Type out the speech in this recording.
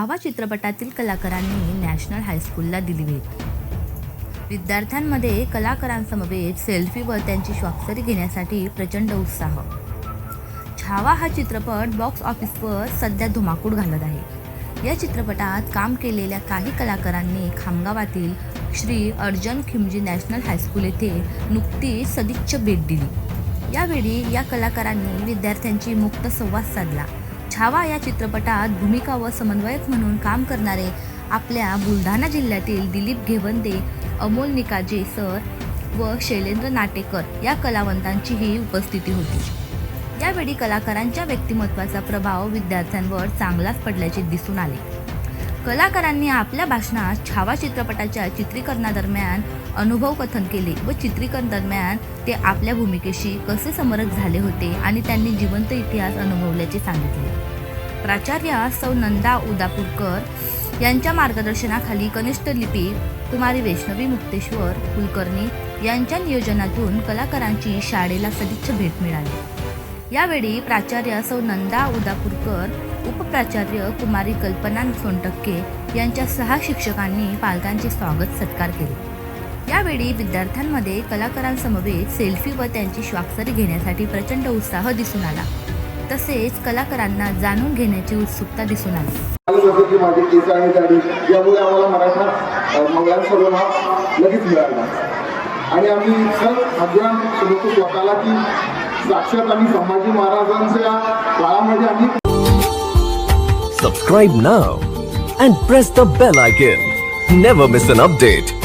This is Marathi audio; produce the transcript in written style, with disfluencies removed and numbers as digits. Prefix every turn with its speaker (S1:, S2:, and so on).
S1: छावा चित्रपटातील कलाकारांनी नॅशनल हायस्कूलला दिली भेट। विद्यार्थ्यांमध्ये कलाकारांसमवेत सेल्फी व त्यांची स्वाक्षरी घेण्यासाठी प्रचंड उत्साह। छावा हा चित्रपट बॉक्स ऑफिसवर सध्या धुमाकूळ घालत आहे। या चित्रपटात काम केलेल्या काही कलाकारांनी खामगावातील श्री अर्जन खिमजी नॅशनल हायस्कूल येथे नुकतीच सदिच्छा भेट दिली। यावेळी या कलाकारांनी विद्यार्थ्यांची मुक्त संवाद साधला। छावा या चित्रपटात भूमिका व समन्वयक म्हणून काम करणारे आपल्या बुलढाणा जिल्ह्यातील दिलीप घेवंदे, अमोल निकाजे सर व शैलेंद्र नाटेकर या कलावंतांचीही उपस्थिती होती। यावेळी कलाकारांच्या व्यक्तिमत्वाचा प्रभाव विद्यार्थ्यांवर चांगलाच पडल्याचे दिसून आले। कलाकारांनी आपल्या भाषणात छावा चित्रपटाच्या चित्रीकरणादरम्यान अनुभव कथन केले व चित्रीकरण दरम्यान ते आपल्या भूमिकेशी कसे समरस झाले होते आणि त्यांनी जिवंत इतिहास अनुभवल्याचे सांगितले। प्राचार्य सौ नंदा उदापूरकर यांच्या मार्गदर्शनाखाली कनिष्ठ लिपिक कुमारी वैष्णवी मुक्तेश्वर कुलकर्णी यांच्या नियोजनातून कलाकारांची शाळेला सदिच्छा भेट मिळाली। यावेळी प्राचार्य सौ नंदा उदापूरकर, उपप्राचार्य कुमारी कल्पना सोनटक्के यांच्या 6 शिक्षकांनी पालकांचे स्वागत सत्कार केले। यावेळी विद्यार्थ्यांमध्ये कलाकारांसमवेत सेल्फी व त्यांची स्वाक्षरी घेण्यासाठी प्रचंड उत्साह दिसून आला। तसेच कलाकारांना जाणून घेण्याची उत्सुकता दिसून आली।
S2: माझे केस आणि दाढी यामुळे आम्हाला मराठा मंगळांचा नाव लगेच मिळाला आणि आम्ही अभिमान समजतो स्वतःला की साक्षात आम्ही संभाजी महाराजांच्या काळामध्ये आम्ही।
S3: Subscribe now and press the bell icon. Never miss an update.